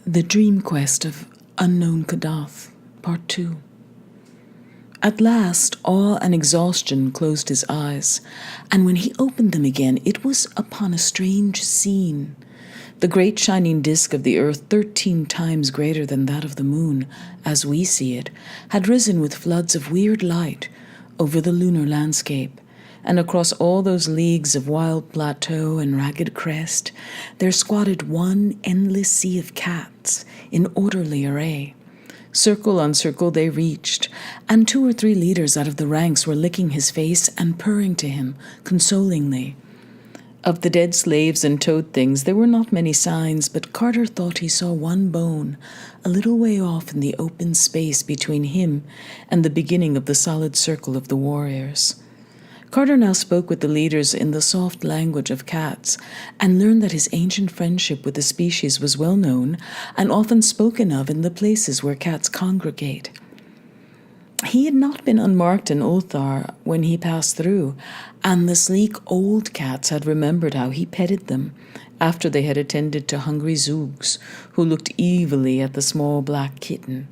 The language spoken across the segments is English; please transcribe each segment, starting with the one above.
The Dream Quest of Unknown Kadath, Part 2. At last, awe and exhaustion closed his eyes, and when he opened them again, it was upon a strange scene. The great shining disk of the earth, 13 times greater than that of the moon, as we see it, had risen with floods of weird light over the lunar landscape, and across all those leagues of wild plateau and ragged crest, there squatted one endless sea of cats in orderly array. Circle on circle they reached, and 2 or 3 leaders out of the ranks were licking his face and purring to him consolingly. Of the dead slaves and toad things there were not many signs, but Carter thought he saw one bone a little way off in the open space between him and the beginning of the solid circle of the warriors. Carter now spoke with the leaders in the soft language of cats, and learned that his ancient friendship with the species was well known and often spoken of in the places where cats congregate. He had not been unmarked in Ulthar when he passed through, and the sleek old cats had remembered how he petted them after they had attended to hungry Zoogs, who looked evilly at the small black kitten.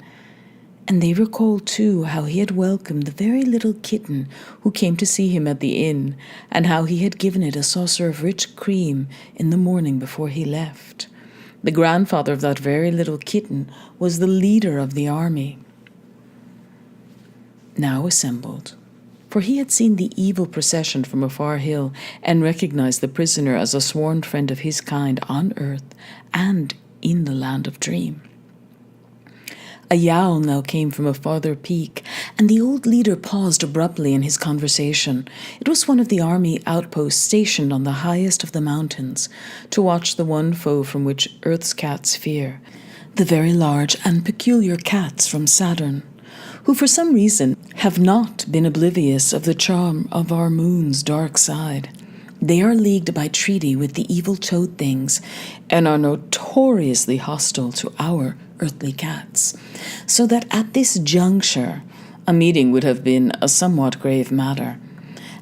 And they recalled, too, how he had welcomed the very little kitten who came to see him at the inn, and how he had given it a saucer of rich cream in the morning before he left. The grandfather of that very little kitten was the leader of the army, now assembled, for he had seen the evil procession from a far hill and recognized the prisoner as a sworn friend of his kind on earth and in the land of dream. A yowl now came from a farther peak, and the old leader paused abruptly in his conversation. It was one of the army outposts stationed on the highest of the mountains to watch the one foe from which Earth's cats fear, the very large and peculiar cats from Saturn, who for some reason have not been oblivious of the charm of our moon's dark side. They are leagued by treaty with the evil toad things and are notoriously hostile to our earthly cats, so that at this juncture a meeting would have been a somewhat grave matter.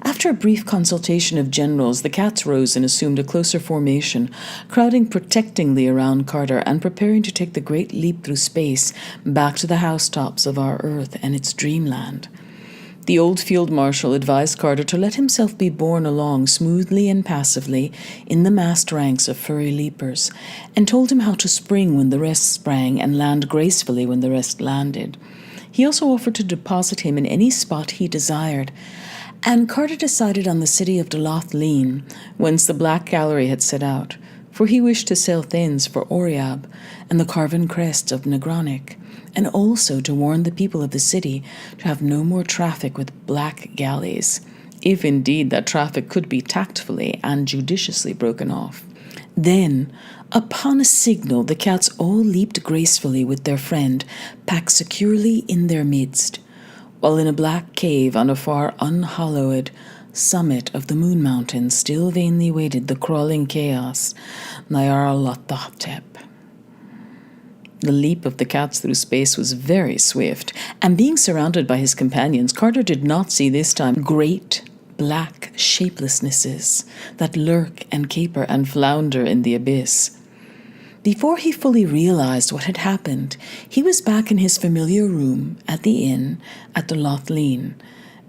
After a brief consultation of generals, the cats rose and assumed a closer formation, crowding protectingly around Carter and preparing to take the great leap through space back to the housetops of our Earth and its dreamland. The old field marshal advised Carter to let himself be borne along smoothly and passively in the massed ranks of furry leapers, and told him how to spring when the rest sprang and land gracefully when the rest landed. He also offered to deposit him in any spot he desired, and Carter decided on the city of Delath-Lean, whence the Black Gallery had set out, for he wished to sell thins for Oriab and the carven crests of Negronic, and also to warn the people of the city to have no more traffic with black galleys, if indeed that traffic could be tactfully and judiciously broken off. Then, upon a signal, the cats all leaped gracefully with their friend, packed securely in their midst, while in a black cave on a far unhallowed summit of the Moon Mountain still vainly waited the crawling chaos, Nyarlathotep. The leap of the cats through space was very swift, and being surrounded by his companions, Carter did not see this time great black shapelessnesses that lurk and caper and flounder in the abyss. Before he fully realized what had happened, he was back in his familiar room at the inn at Delath-Lean,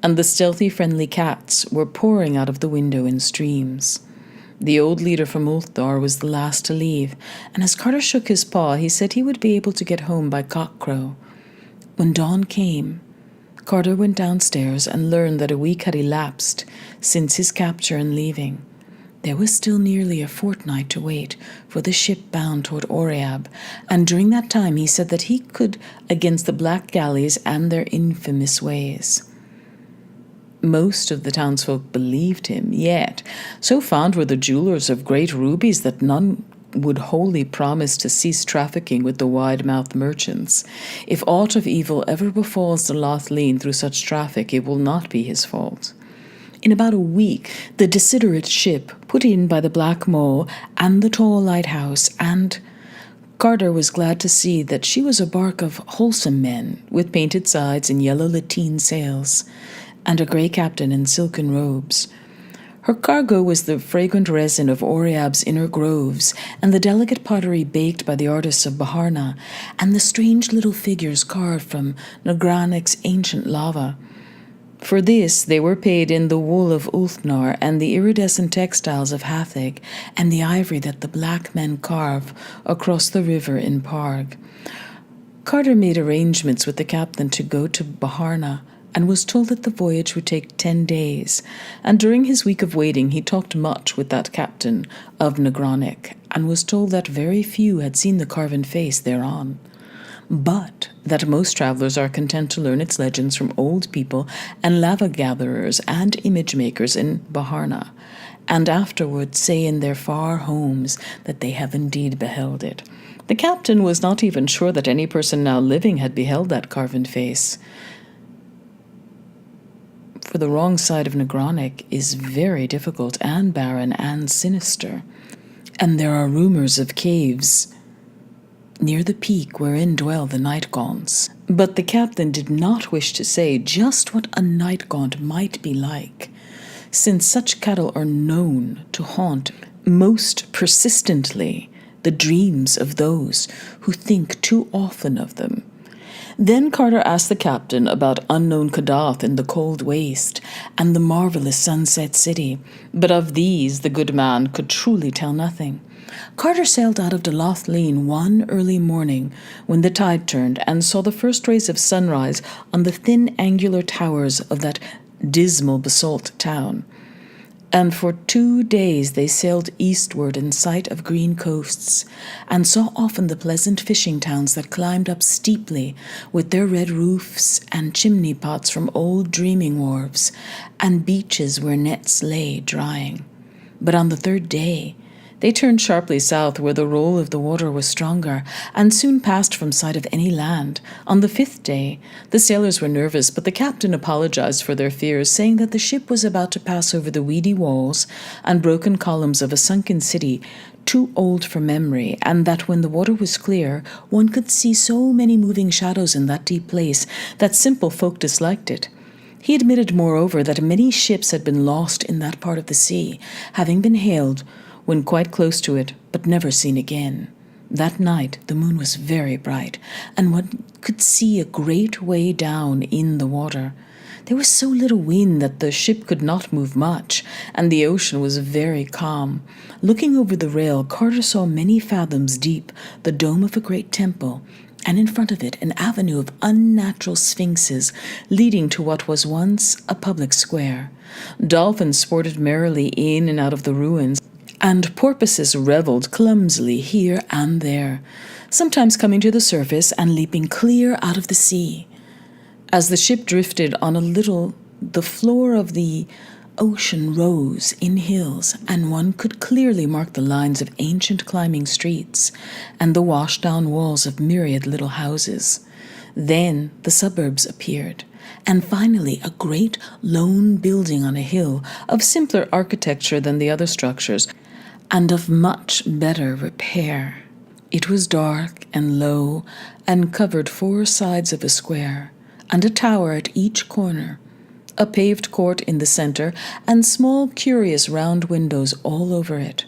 and the stealthy friendly cats were pouring out of the window in streams. The old leader from Ulthar was the last to leave, and as Carter shook his paw, he said he would be able to get home by cockcrow. When dawn came, Carter went downstairs and learned that a week had elapsed since his capture and leaving. There was still nearly a fortnight to wait for the ship bound toward Oriab, and during that time he said that he could against the black galleys and their infamous ways. Most of the townsfolk believed him, yet so fond were the jewelers of great rubies that none would wholly promise to cease trafficking with the wide-mouthed merchants. If aught of evil ever befalls Delath-Lean through such traffic, it will not be his fault. In about a week, the desiderate ship put in by the Black Mole and the tall lighthouse, and Carter was glad to see that she was a bark of wholesome men, with painted sides and yellow lateen sails, and a grey captain in silken robes. Her cargo was the fragrant resin of Oreab's inner groves, and the delicate pottery baked by the artists of Baharna, and the strange little figures carved from Nagranek's ancient lava. For this they were paid in the wool of Ulfnar and the iridescent textiles of Hathig and the ivory that the black men carve across the river in Parg. Carter made arrangements with the captain to go to Baharna and was told that the voyage would take 10 days, and during his week of waiting he talked much with that captain of Nagranek and was told that very few had seen the carven face thereon, but that most travelers are content to learn its legends from old people and lava gatherers and image makers in Baharna, and afterwards say in their far homes that they have indeed beheld it. The captain was not even sure that any person now living had beheld that carven face, for the wrong side of Nagranek is very difficult and barren and sinister, and there are rumors of caves near the peak wherein dwell the night-gaunts. But the captain did not wish to say just what a night-gaunt might be like, since such cattle are known to haunt most persistently the dreams of those who think too often of them. Then Carter asked the captain about unknown Kadath in the cold waste and the marvelous sunset city, but of these the good man could truly tell nothing. Carter sailed out of Delathleen one early morning when the tide turned and saw the first rays of sunrise on the thin angular towers of that dismal basalt town. And for 2 days they sailed eastward in sight of green coasts, and saw often the pleasant fishing towns that climbed up steeply with their red roofs and chimney pots from old dreaming wharves, and beaches where nets lay drying. But on the 3rd day they turned sharply south where the roll of the water was stronger, and soon passed from sight of any land. On the 5th day the sailors were nervous, but the captain apologized for their fears, saying that the ship was about to pass over the weedy walls and broken columns of a sunken city too old for memory, and that when the water was clear one could see so many moving shadows in that deep place that simple folk disliked it. He admitted, moreover, that many ships had been lost in that part of the sea, having been hailed when quite close to it, but never seen again. That night the moon was very bright, and one could see a great way down in the water. There was so little wind that the ship could not move much, and the ocean was very calm. Looking over the rail, Carter saw many fathoms deep the dome of a great temple, and in front of it an avenue of unnatural sphinxes leading to what was once a public square. Dolphins sported merrily in and out of the ruins, and porpoises reveled clumsily here and there, sometimes coming to the surface and leaping clear out of the sea. As the ship drifted on a little, the floor of the ocean rose in hills, and one could clearly mark the lines of ancient climbing streets and the washed-down walls of myriad little houses. Then the suburbs appeared, and finally a great lone building on a hill of simpler architecture than the other structures, and of much better repair. It was dark and low, and covered 4 sides of a square, and a tower at each corner, a paved court in the center, and small curious round windows all over it.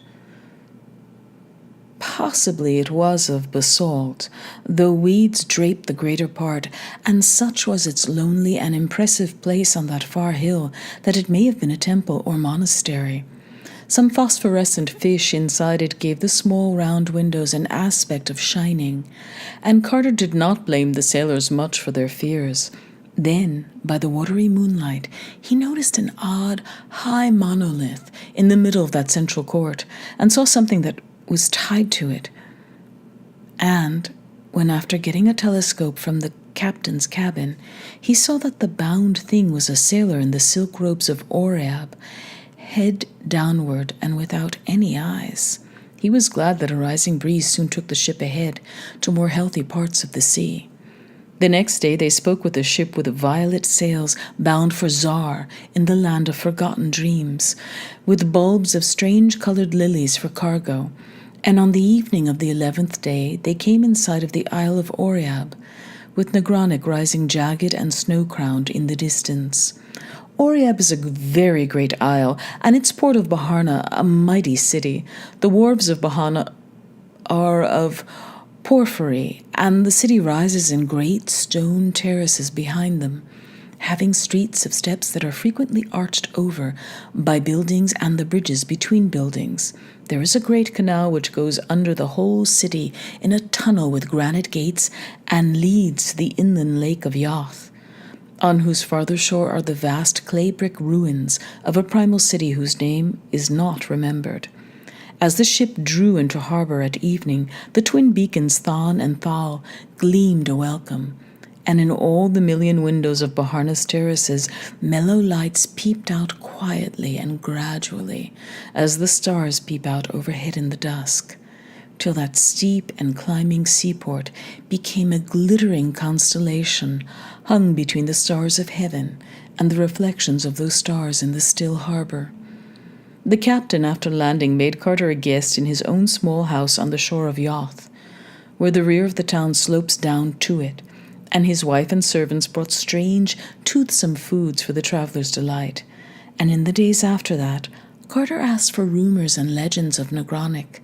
Possibly it was of basalt, though weeds draped the greater part, and such was its lonely and impressive place on that far hill that it may have been a temple or monastery. Some phosphorescent fish inside it gave the small round windows an aspect of shining, and Carter did not blame the sailors much for their fears. Then, by the watery moonlight, he noticed an odd, high monolith in the middle of that central court, and saw something that was tied to it. And when, after getting a telescope from the captain's cabin, he saw that the bound thing was a sailor in the silk robes of Oreab, head downward and without any eyes. He was glad that a rising breeze soon took the ship ahead to more healthy parts of the sea. The next day they spoke with a ship with violet sails bound for Zar in the land of forgotten dreams, with bulbs of strange-colored lilies for cargo. And on the evening of the 11th day they came in sight of the Isle of Oreab, with Nagranek rising jagged and snow-crowned in the distance. Oreab is a very great isle, and its port of Baharna a mighty city. The wharves of Baharna are of porphyry, and the city rises in great stone terraces behind them, having streets of steps that are frequently arched over by buildings and the bridges between buildings. There is a great canal which goes under the whole city in a tunnel with granite gates and leads to the inland lake of Yoth, on whose farther shore are the vast clay brick ruins of a primal city whose name is not remembered. As the ship drew into harbour at evening, the twin beacons Thon and Thal gleamed a welcome, and in all the million windows of Baharna's terraces mellow lights peeped out quietly and gradually, as the stars peep out overhead in the dusk, till that steep and climbing seaport became a glittering constellation hung between the stars of heaven and the reflections of those stars in the still harbour. The captain, after landing, made Carter a guest in his own small house on the shore of Yoth, where the rear of the town slopes down to it, and his wife and servants brought strange, toothsome foods for the traveller's delight. And in the days after that, Carter asked for rumours and legends of Nagronic.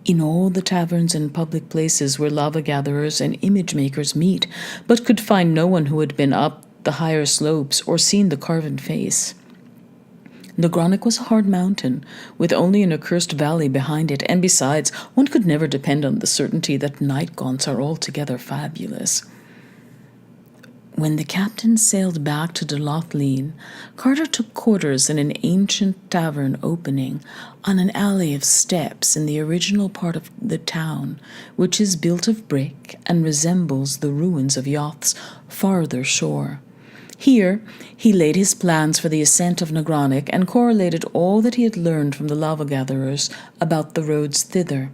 In all the taverns and public places where lava-gatherers and image-makers meet, but could find no one who had been up the higher slopes or seen the carven face. Nagronic was a hard mountain, with only an accursed valley behind it, and besides, one could never depend on the certainty that night gaunts are altogether fabulous. When the captain sailed back to Dolothleen, Carter took quarters in an ancient tavern opening on an alley of steps in the original part of the town, which is built of brick and resembles the ruins of Yoth's farther shore. Here he laid his plans for the ascent of Nagronic and correlated all that he had learned from the lava-gatherers about the roads thither.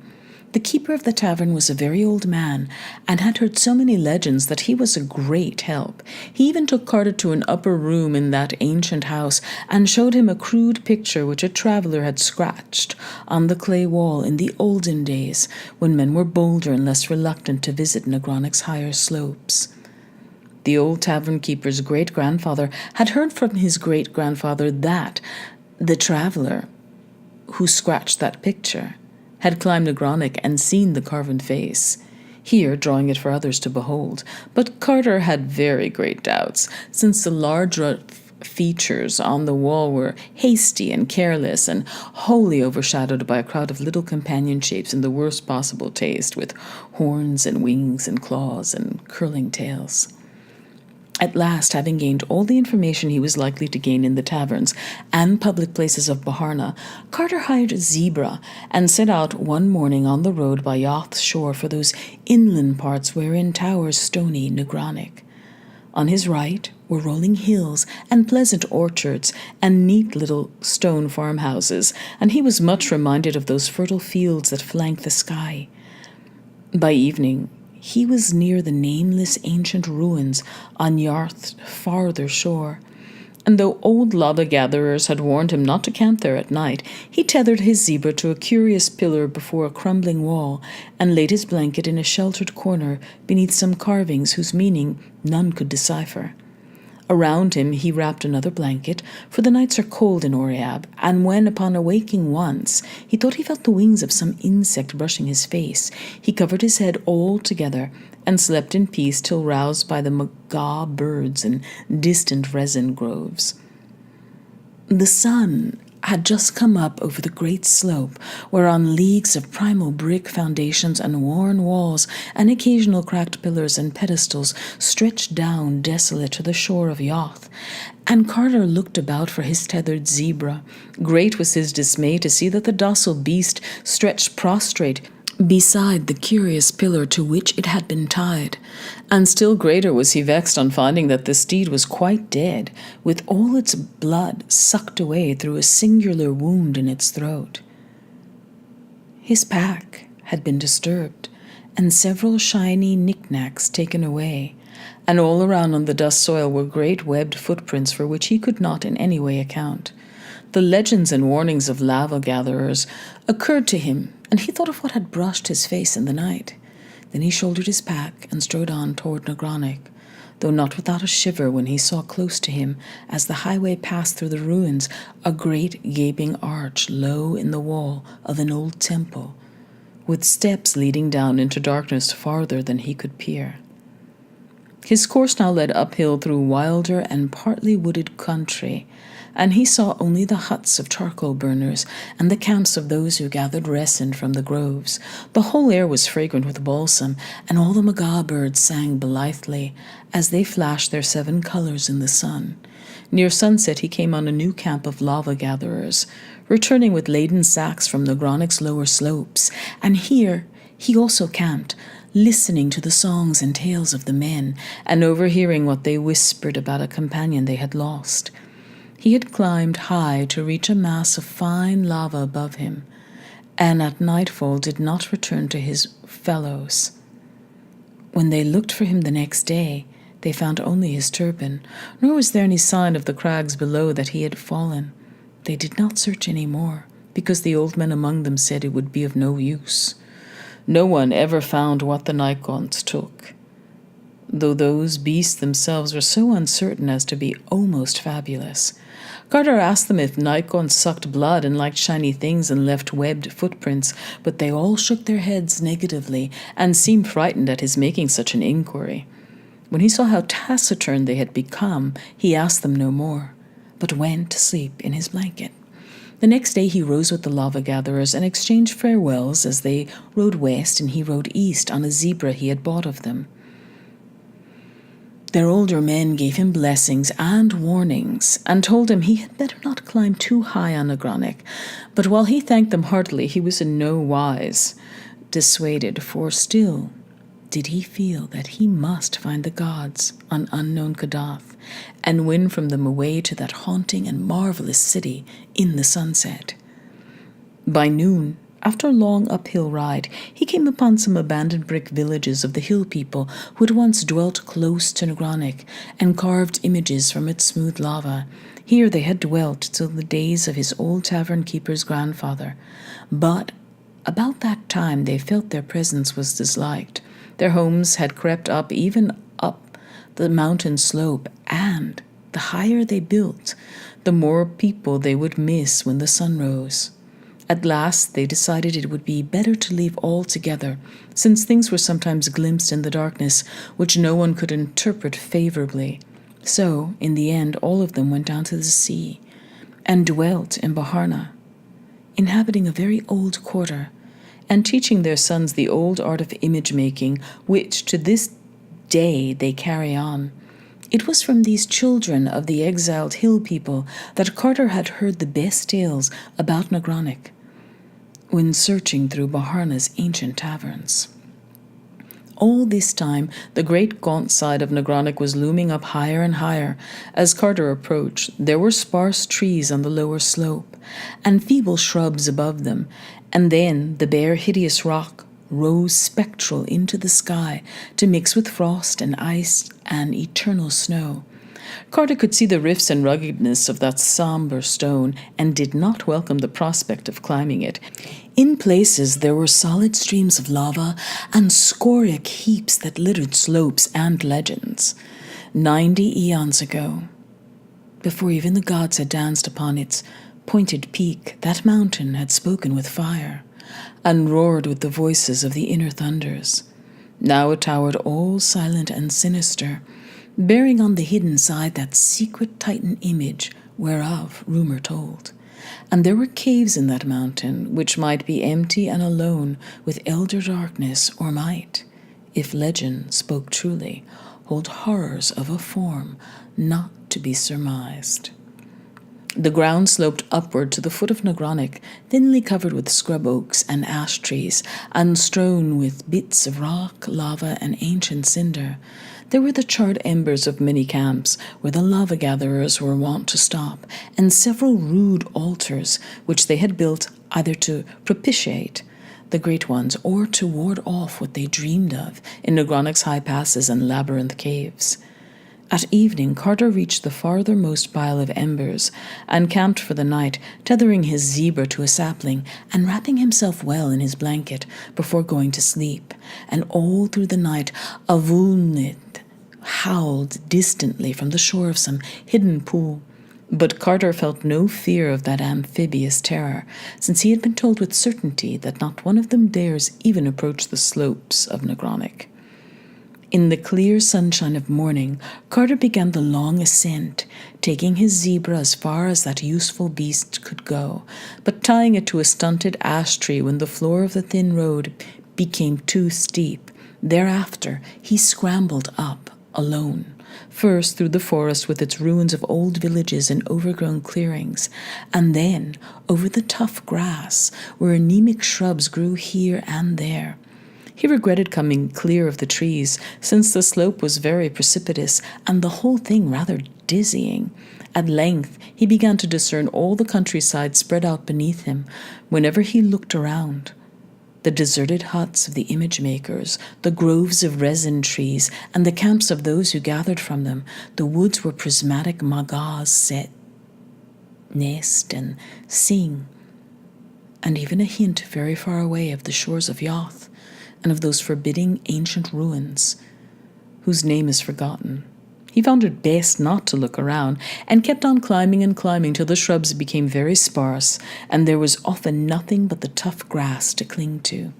The keeper of the tavern was a very old man, and had heard so many legends that he was a great help. He even took Carter to an upper room in that ancient house, and showed him a crude picture which a traveller had scratched on the clay wall in the olden days, when men were bolder and less reluctant to visit Nagronic's higher slopes. The old tavern keeper's great-grandfather had heard from his great-grandfather that the traveller who scratched that picture had climbed Nagronic and seen the carven face, here drawing it for others to behold. But Carter had very great doubts, since the large features on the wall were hasty and careless, and wholly overshadowed by a crowd of little companion shapes in the worst possible taste, with horns and wings and claws and curling tails. At last, having gained all the information he was likely to gain in the taverns and public places of Baharna, Carter hired a zebra and set out one morning on the road by Yoth's shore for those inland parts wherein towers stony Nagronic. On his right were rolling hills and pleasant orchards and neat little stone farmhouses, and he was much reminded of those fertile fields that flank the sky. By evening, he was near the nameless ancient ruins on Yoth's farther shore, and though old lava-gatherers had warned him not to camp there at night, he tethered his zebra to a curious pillar before a crumbling wall, and laid his blanket in a sheltered corner beneath some carvings whose meaning none could decipher. Around him he wrapped another blanket, for the nights are cold in Oreab, and when, upon awaking once, he thought he felt the wings of some insect brushing his face, he covered his head altogether and slept in peace till roused by the macaw birds and distant resin groves. The sun had just come up over the great slope, whereon leagues of primal brick foundations and worn walls and occasional cracked pillars and pedestals stretched down desolate to the shore of Yoth, and Carter looked about for his tethered zebra. Great was his dismay to see that the docile beast stretched prostrate beside the curious pillar to which it had been tied, and still greater was he vexed on finding that the steed was quite dead, with all its blood sucked away through a singular wound in its throat. His pack had been disturbed, and several shiny knickknacks taken away, and all around on the dust soil were great webbed footprints for which he could not in any way account. The legends and warnings of lava-gatherers occurred to him, and he thought of what had brushed his face in the night. Then he shouldered his pack and strode on toward Nagronic. though not without a shiver when he saw close to him, as the highway passed through the ruins, a great gaping arch low in the wall of an old temple, with steps leading down into darkness farther than he could peer. His course now led uphill through wilder and partly wooded country, and he saw only the huts of charcoal burners and the camps of those who gathered resin from the groves. The whole air was fragrant with balsam, and all the macaw birds sang blithely as they flashed their 7 colors in the sun. Near sunset he came on a new camp of lava gatherers, returning with laden sacks from Nagronic's lower slopes, and here he also camped, listening to the songs and tales of the men, and overhearing what they whispered about a companion they had lost. He had climbed high to reach a mass of fine lava above him, and at nightfall did not return to his fellows. When they looked for him the next day, they found only his turban, nor was there any sign of the crags below that he had fallen. They did not search any more, because the old men among them said it would be of no use. No one ever found what the Nikons took, though those beasts themselves were so uncertain as to be almost fabulous. Carter asked them if Nikons sucked blood and liked shiny things and left webbed footprints, but they all shook their heads negatively and seemed frightened at his making such an inquiry. When he saw how taciturn they had become, he asked them no more, but went to sleep in his blanket. The next day he rose with the lava gatherers and exchanged farewells as they rode west and he rode east on a zebra he had bought of them. Their older men gave him blessings and warnings and told him he had better not climb too high on Nagronic, but while he thanked them heartily, he was in no wise dissuaded, for still did he feel that he must find the gods on unknown Kadath and win from them a way to that haunting and marvelous city in the sunset. By noon, after a long uphill ride, he came upon some abandoned brick villages of the hill people who had once dwelt close to Nagronic and carved images from its smooth lava. Here they had dwelt till the days of his old tavern keeper's grandfather, but about that time they felt their presence was disliked. Their homes had crept up, even up the mountain slope, and the higher they built, the more people they would miss when the sun rose. At last they decided it would be better to leave altogether, since things were sometimes glimpsed in the darkness which no one could interpret favorably. So, in the end, all of them went down to the sea and dwelt in Baharna, inhabiting a very old quarter, and teaching their sons the old art of image-making, which to this day they carry on. It was from these children of the exiled hill people that Carter had heard the best tales about Nagronic when searching through Baharna's ancient taverns. All this time, the great gaunt side of Nagronic was looming up higher and higher. As Carter approached, there were sparse trees on the lower slope, and feeble shrubs above them, and then the bare, hideous rock rose spectral into the sky to mix with frost and ice and eternal snow. Carter could see the rifts and ruggedness of that somber stone and did not welcome the prospect of climbing it. In places there were solid streams of lava and scoriae heaps that littered slopes and legends. 90 eons ago, before even the gods had danced upon its pointed peak, that mountain had spoken with fire and roared with the voices of the inner thunders. Now it towered all silent and sinister, bearing on the hidden side that secret Titan image whereof rumor told. And there were caves in that mountain which might be empty and alone, with elder darkness, or might, if legend spoke truly, hold horrors of a form not to be surmised. The ground sloped upward to the foot of Nagronic, thinly covered with scrub oaks and ash trees, and strewn with bits of rock, lava, and ancient cinder. There were the charred embers of many camps, where the lava gatherers were wont to stop, and several rude altars, which they had built either to propitiate the great ones, or to ward off what they dreamed of in Nagronic's high passes and labyrinth caves. At evening, Carter reached the farthermost pile of embers and camped for the night, tethering his zebra to a sapling and wrapping himself well in his blanket before going to sleep. And all through the night, Avulnit howled distantly from the shore of some hidden pool. But Carter felt no fear of that amphibious terror, since he had been told with certainty that not one of them dares even approach the slopes of Negronic. In the clear sunshine of morning, Carter began the long ascent, taking his zebra as far as that useful beast could go, but tying it to a stunted ash tree when the floor of the thin road became too steep. Thereafter, he scrambled up, alone, first through the forest with its ruins of old villages and overgrown clearings, and then over the tough grass where anemic shrubs grew here and there. He regretted coming clear of the trees, since the slope was very precipitous and the whole thing rather dizzying. At length he began to discern all the countryside spread out beneath him whenever he looked around. The deserted huts of the image makers, the groves of resin trees, and the camps of those who gathered from them, the woods where prismatic magas set, nest, and sing, and even a hint very far away of the shores of Yoth, and of those forbidding ancient ruins, whose name is forgotten. He found it best not to look around, and kept on climbing and climbing till the shrubs became very sparse, and there was often nothing but the tough grass to cling to.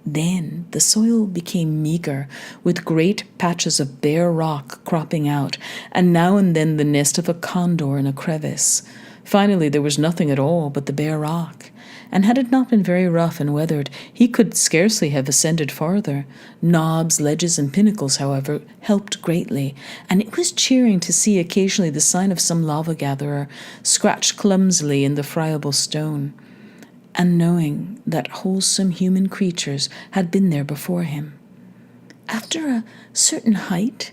Then the soil became meager, with great patches of bare rock cropping out, and now and then the nest of a condor in a crevice. Finally there was nothing at all but the bare rock, and had it not been very rough and weathered, he could scarcely have ascended farther. Knobs, ledges, and pinnacles, however, helped greatly, and it was cheering to see occasionally the sign of some lava-gatherer scratched clumsily in the friable stone, and knowing that wholesome human creatures had been there before him. After a certain height,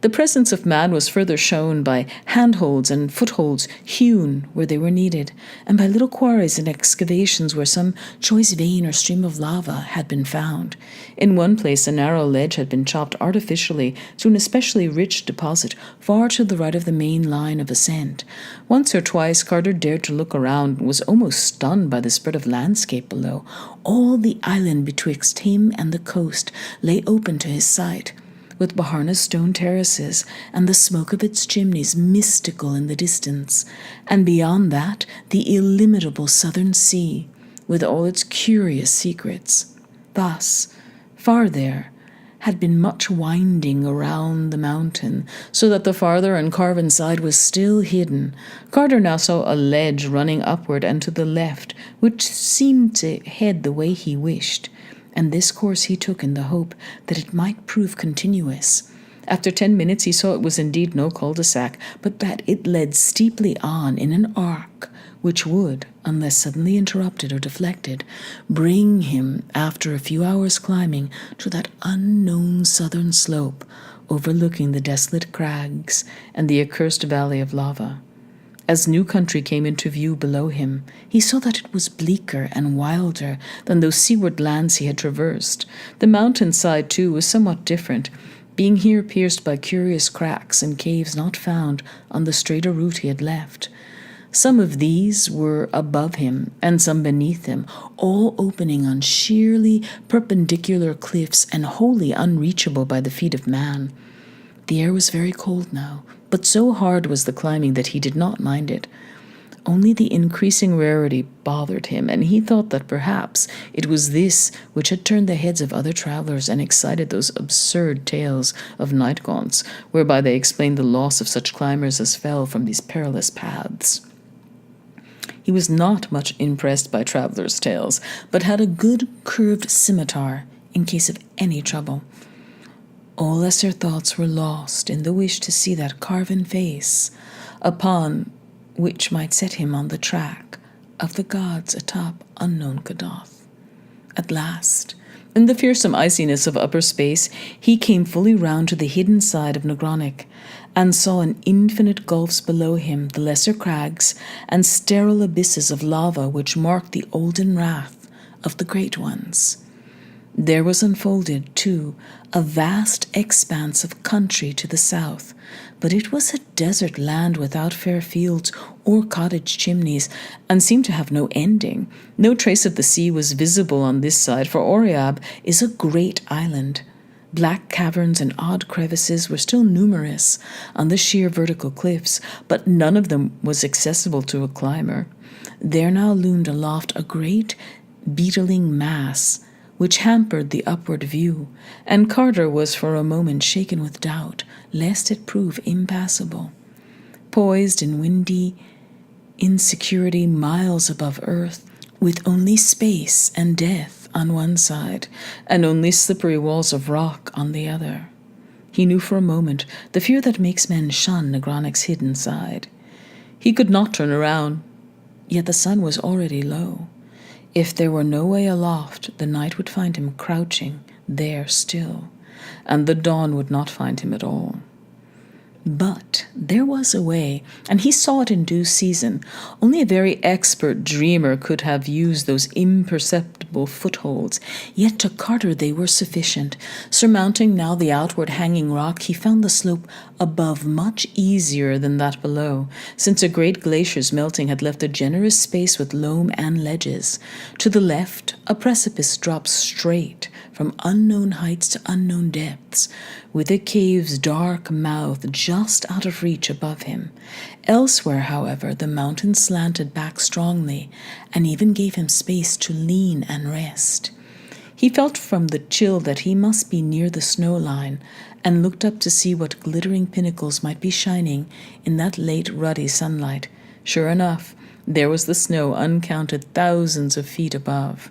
the presence of man was further shown by handholds and footholds hewn where they were needed, and by little quarries and excavations where some choice vein or stream of lava had been found. In one place a narrow ledge had been chopped artificially to an especially rich deposit far to the right of the main line of ascent. Once or twice Carter dared to look around and was almost stunned by the spread of landscape below. All the island betwixt him and the coast lay open to his sight, with Baharna's stone terraces and the smoke of its chimneys mystical in the distance, and beyond that the illimitable southern sea, with all its curious secrets. Thus, far there had been much winding around the mountain, so that the farther and carven side was still hidden. Carter now saw a ledge running upward and to the left, which seemed to head the way he wished, and this course he took in the hope that it might prove continuous. After 10 minutes he saw it was indeed no cul-de-sac, but that it led steeply on in an arc, which would, unless suddenly interrupted or deflected, bring him, after a few hours' climbing, to that unknown southern slope, overlooking the desolate crags and the accursed valley of lava. As new country came into view below him, he saw that it was bleaker and wilder than those seaward lands he had traversed. The mountainside, too, was somewhat different, being here pierced by curious cracks and caves not found on the straighter route he had left. Some of these were above him, and some beneath him, all opening on sheerly perpendicular cliffs and wholly unreachable by the feet of man. The air was very cold now, but so hard was the climbing that he did not mind it. Only the increasing rarity bothered him, and he thought that perhaps it was this which had turned the heads of other travelers and excited those absurd tales of night gaunts, whereby they explained the loss of such climbers as fell from these perilous paths. He was not much impressed by travelers' tales, but had a good curved scimitar in case of any trouble. All lesser thoughts were lost in the wish to see that carven face, upon which might set him on the track of the gods atop unknown Kadath. At last, in the fearsome iciness of upper space, he came fully round to the hidden side of Negronic, and saw in infinite gulfs below him the lesser crags and sterile abysses of lava which marked the olden wrath of the great ones. There was unfolded, too, a vast expanse of country to the south, but it was a desert land without fair fields or cottage chimneys, and seemed to have no ending. No trace of the sea was visible on this side, for Oriab is a great island. Black caverns and odd crevices were still numerous on the sheer vertical cliffs, but none of them was accessible to a climber. There now loomed aloft a great beetling mass, which hampered the upward view, and Carter was for a moment shaken with doubt, lest it prove impassable. Poised in windy insecurity miles above earth, with only space and death on one side, and only slippery walls of rock on the other. He knew for a moment the fear that makes men shun Negronic's hidden side. He could not turn around, yet the sun was already low. If there were no way aloft, the night would find him crouching there still, and the dawn would not find him at all. But there was a way, and he saw it in due season. Only a very expert dreamer could have used those imperceptible footholds, yet to Carter they were sufficient. Surmounting now the outward hanging rock, he found the slope above much easier than that below, since a great glacier's melting had left a generous space with loam and ledges. To the left, a precipice dropped straight from unknown heights to unknown depths, with a cave's dark mouth just out of reach above him. Elsewhere, however, the mountain slanted back strongly, and even gave him space to lean and rest. He felt from the chill that he must be near the snow line, and looked up to see what glittering pinnacles might be shining in that late ruddy sunlight. Sure enough, there was the snow uncounted thousands of feet above,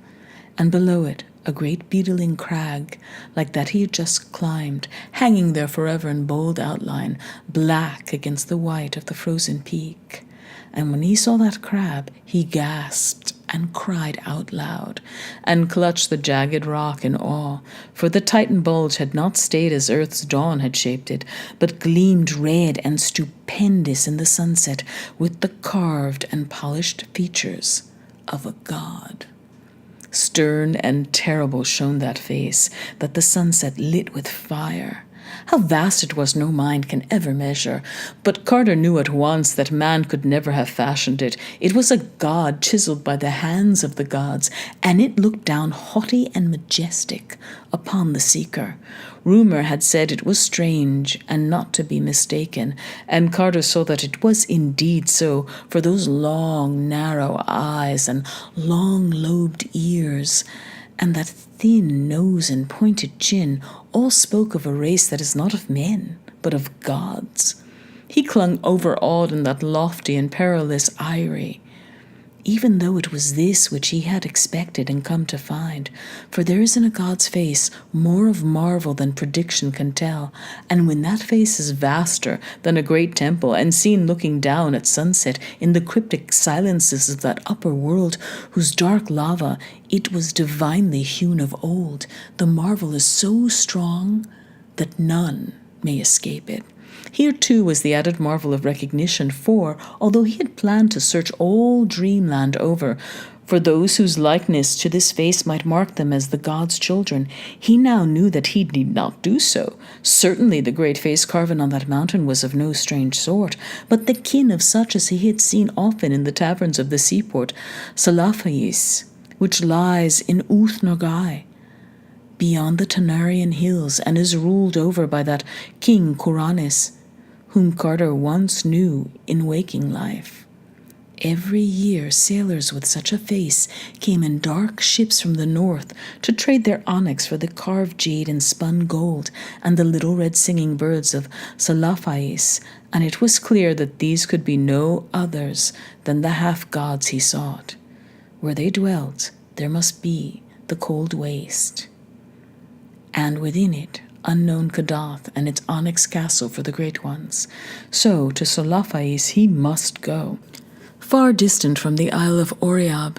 and below it a great beetling crag, like that he had just climbed, hanging there forever in bold outline, black against the white of the frozen peak. And when he saw that crab, he gasped and cried out loud, and clutched the jagged rock in awe, for the Titan bulge had not stayed as Earth's dawn had shaped it, but gleamed red and stupendous in the sunset, with the carved and polished features of a god. Stern and terrible shone that face, that the sunset lit with fire. How vast it was no mind can ever measure, but Carter knew at once that man could never have fashioned it. It was a god chiseled by the hands of the gods, and it looked down haughty and majestic upon the seeker. Rumor had said it was strange and not to be mistaken, and Carter saw that it was indeed so, for those long, narrow eyes and long-lobed ears, and that thin nose and pointed chin all spoke of a race that is not of men, but of gods. He clung overawed in that lofty and perilous eyrie, even though it was this which he had expected and come to find. For there is in a god's face more of marvel than prediction can tell, and when that face is vaster than a great temple, and seen looking down at sunset in the cryptic silences of that upper world, whose dark lava it was divinely hewn of old, the marvel is so strong that none may escape it. Here, too, was the added marvel of recognition, for, although he had planned to search all dreamland over for those whose likeness to this face might mark them as the gods' children, he now knew that he need not do so. Certainly the great face carven on that mountain was of no strange sort, but the kin of such as he had seen often in the taverns of the seaport, Salaphais, which lies in Uth Nogai, beyond the Tanarian hills, and is ruled over by that King Kuranes, whom Carter once knew in waking life. Every year sailors with such a face came in dark ships from the north to trade their onyx for the carved jade and spun gold and the little red singing birds of Salaphais, and it was clear that these could be no others than the half-gods he sought. Where they dwelt, there must be the cold waste, and within it unknown Kadath and its onyx castle for the great ones. So to Salaphais he must go, far distant from the Isle of Oriab,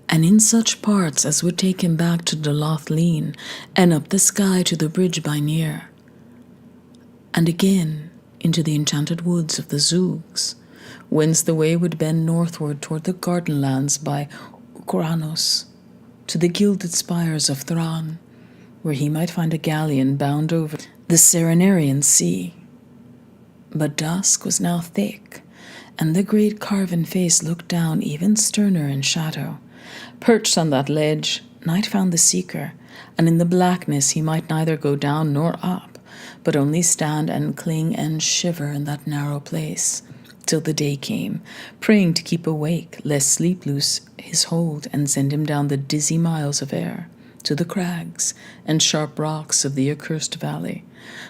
and in such parts as would take him back to Doloth Lean, and up the sky to the bridge by Near, and again into the enchanted woods of the Zoogs, whence the way would bend northward toward the garden lands by Ukranos, to the gilded spires of Thran, where he might find a galleon bound over the Serenarian Sea. But dusk was now thick, and the great carven face looked down even sterner in shadow. Perched on that ledge, night found the seeker, and in the blackness he might neither go down nor up, but only stand and cling and shiver in that narrow place, till the day came, praying to keep awake, lest sleep loose his hold and send him down the dizzy miles of air, to the crags and sharp rocks of the accursed valley.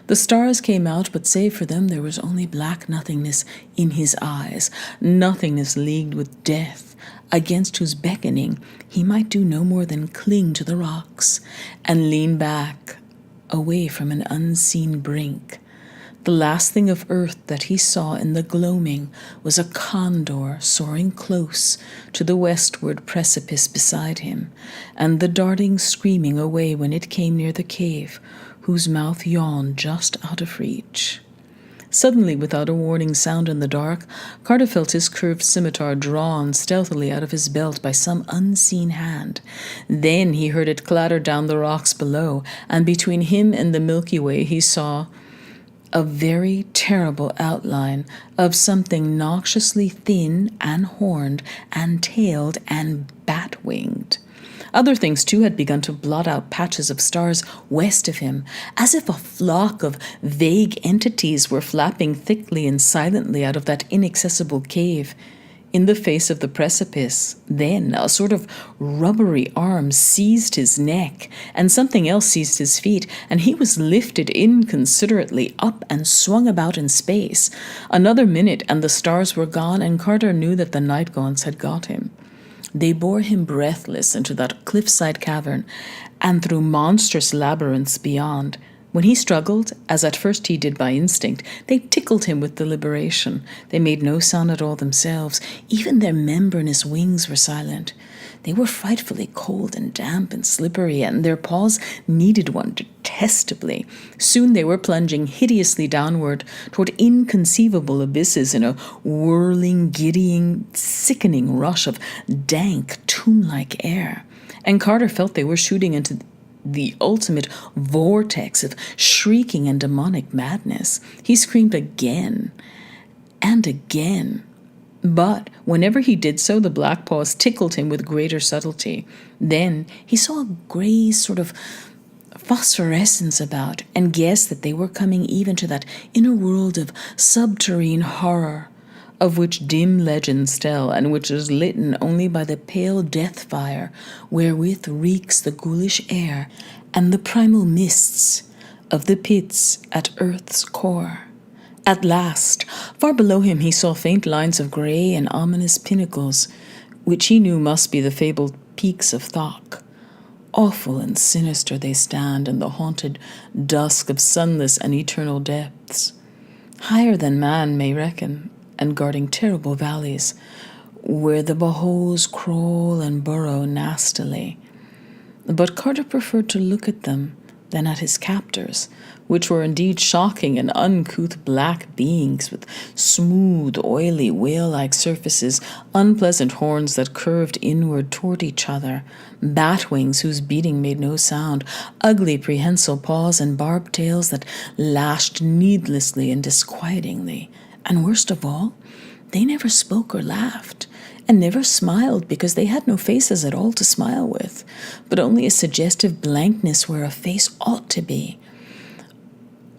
The stars came out, but save for them there was only black nothingness in his eyes, nothingness leagued with death, against whose beckoning he might do no more than cling to the rocks and lean back away from an unseen brink. The last thing of earth that he saw in the gloaming was a condor soaring close to the westward precipice beside him, and the darting screaming away when it came near the cave, whose mouth yawned just out of reach. Suddenly, without a warning sound in the dark, Carter felt his curved scimitar drawn stealthily out of his belt by some unseen hand. Then he heard it clatter down the rocks below, and between him and the Milky Way he saw a very terrible outline of something noxiously thin and horned and tailed and bat-winged. Other things, too, had begun to blot out patches of stars west of him, as if a flock of vague entities were flapping thickly and silently out of that inaccessible cave. In the face of the precipice, then, a sort of rubbery arm seized his neck, and something else seized his feet, and he was lifted inconsiderately up and swung about in space. Another minute, and the stars were gone, and Carter knew that the night gaunts had got him. They bore him breathless into that cliffside cavern, and through monstrous labyrinths beyond. When he struggled, as at first he did by instinct, they tickled him with deliberation. They made no sound at all themselves. Even their membranous wings were silent. They were frightfully cold and damp and slippery, and their paws needed one detestably. Soon they were plunging hideously downward toward inconceivable abysses in a whirling, giddying, sickening rush of dank, tomb-like air. And Carter felt they were shooting into the ultimate vortex of shrieking and demonic madness. He screamed again and again. But whenever he did so, the black paws tickled him with greater subtlety. Then he saw a gray sort of phosphorescence about, and guessed that they were coming even to that inner world of subterrene horror, of which dim legends tell, and which is litten only by the pale death fire wherewith reeks the ghoulish air and the primal mists of the pits at earth's core. At last, far below him he saw faint lines of grey and ominous pinnacles, which he knew must be the fabled peaks of Thok. Awful and sinister they stand in the haunted dusk of sunless and eternal depths, higher than man may reckon, and guarding terrible valleys, where the bahos crawl and burrow nastily. But Carter preferred to look at them than at his captors, which were indeed shocking and uncouth black beings with smooth, oily, whale-like surfaces, unpleasant horns that curved inward toward each other, bat wings whose beating made no sound, ugly prehensile paws, and barbed tails that lashed needlessly and disquietingly. And worst of all, they never spoke or laughed, and never smiled, because they had no faces at all to smile with, but only a suggestive blankness where a face ought to be.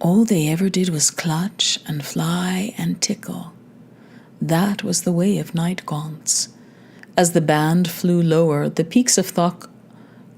All they ever did was clutch and fly and tickle. That was the way of night gaunts. As the band flew lower, the peaks of Thok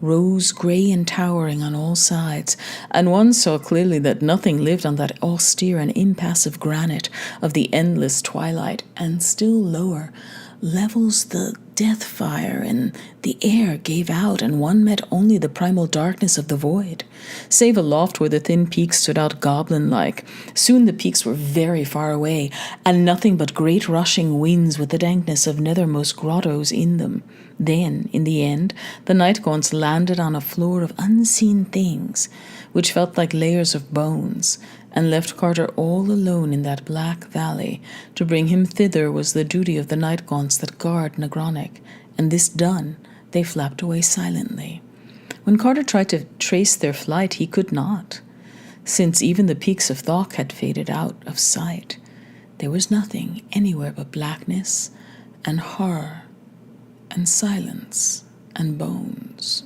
rose grey and towering on all sides, and one saw clearly that nothing lived on that austere and impassive granite of the endless twilight. And still lower, levels the death fire, and the air gave out, and one met only the primal darkness of the void, save aloft where the thin peaks stood out goblin-like. Soon the peaks were very far away, and nothing but great rushing winds with the dankness of nethermost grottos in them. Then, in the end, the night gaunts landed on a floor of unseen things, which felt like layers of bones, and left Carter all alone in that black valley. To bring him thither was the duty of the night gaunts that guard Nagronic, and this done, they flapped away silently. When Carter tried to trace their flight, he could not, since even the peaks of Thok had faded out of sight. There was nothing anywhere but blackness and horror and silence and bones.